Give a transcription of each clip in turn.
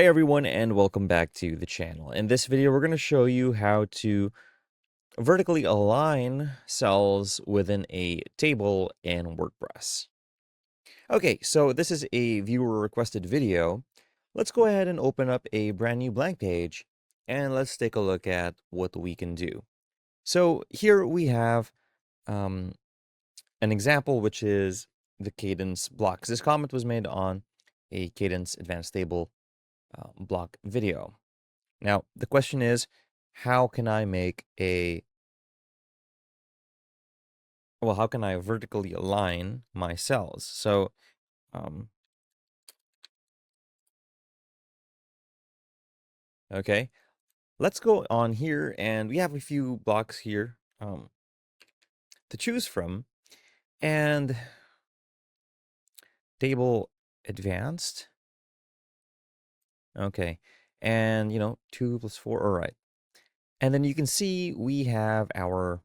Hey everyone, and welcome back to the channel. In this video, we're going to show you how to vertically align cells within a table in WordPress. Okay, so this is a viewer requested video. Let's go ahead and open up a brand new blank page and let's take a look at what we can do. So here we have an example, which is the Kadence Blocks. This comment was made on a Kadence Advanced Table block video. Now, the question is, how can I how can I vertically align my cells? So, okay, let's go on here, and we have a few blocks here to choose from. And table advanced, okay, and 2 plus 4, all right. And then you can see we have our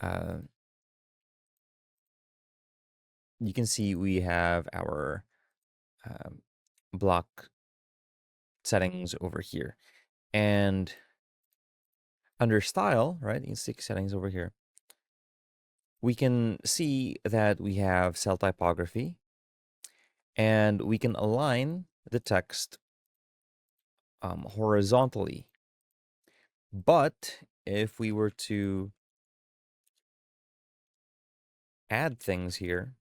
uh, um, block settings over here. And under style, right, you can see settings over here. We can see that we have cell typography, and we can align the text horizontally. But if we were to add things here,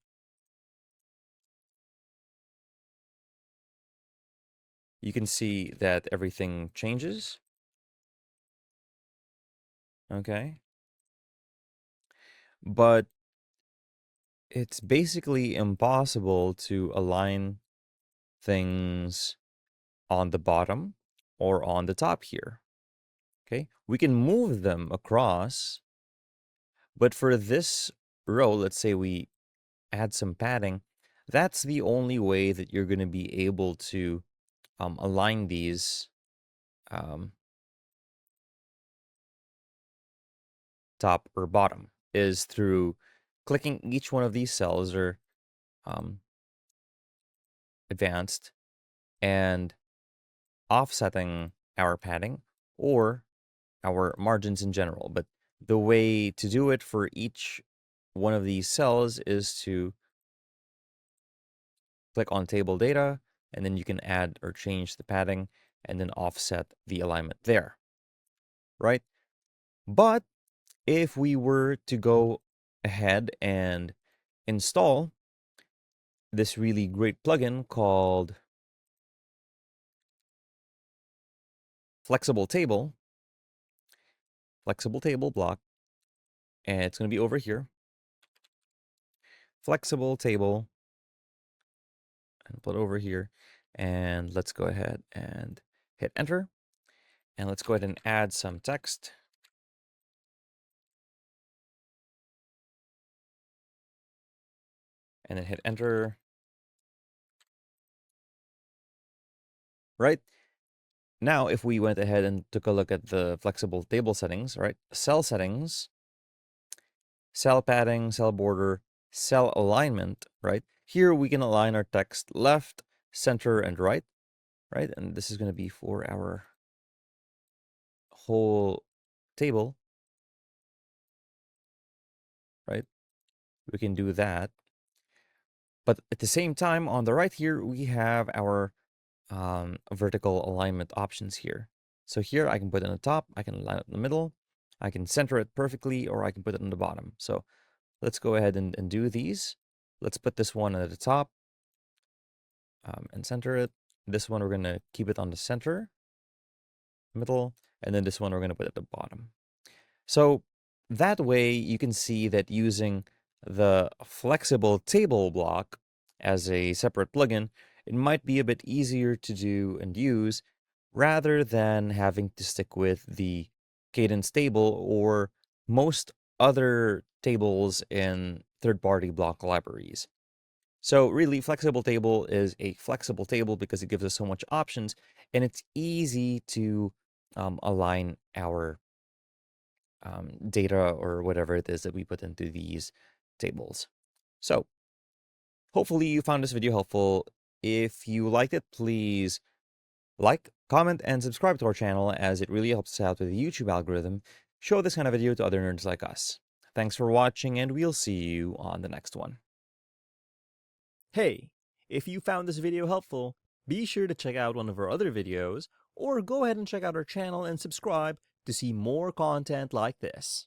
you can see that everything changes. Okay. But it's basically impossible to align things on the bottom or on the top here. Okay. We can move them across, but for this row, let's say we add some padding, that's the only way that you're going to be able to align these top or bottom, is through clicking each one of these cells or advanced and offsetting our padding or our margins in general. But the way to do it for each one of these cells is to click on table data, and then you can add or change the padding and then offset the alignment there, right? But if we were to go ahead and install this really great plugin called Flexible Table Block, and it's going to be over here, Flexible Table, and put it over here, and let's go ahead and hit enter, and let's go ahead and add some text. And then hit enter. Right? Now, if we went ahead and took a look at the flexible table settings, right? Cell settings, cell padding, cell border, cell alignment, right? Here we can align our text left, center, and right? And this is going to be for our whole table, right? We can do that. But at the same time, on the right here, we have our vertical alignment options here. So here I can put it on the top, I can align it in the middle, I can center it perfectly, or I can put it on the bottom. So let's go ahead and do these. Let's put this one at the top and center it. This one, we're going to keep it on the center, middle, and then this one, we're going to put at the bottom. So that way you can see that using the flexible table block as a separate plugin, it might be a bit easier to do and use rather than having to stick with the Kadence table or most other tables in third-party block libraries. So really, flexible table is a flexible table because it gives us so much options, and it's easy to align our data or whatever it is that we put into these tables. So hopefully you found this video helpful. If you liked it, please like, comment, and subscribe to our channel as it really helps us out with the YouTube algorithm. Show this kind of video to other nerds like us. Thanks for watching, and we'll see you on the next one. Hey, if you found this video helpful, be sure to check out one of our other videos, or go ahead and check out our channel and subscribe to see more content like this.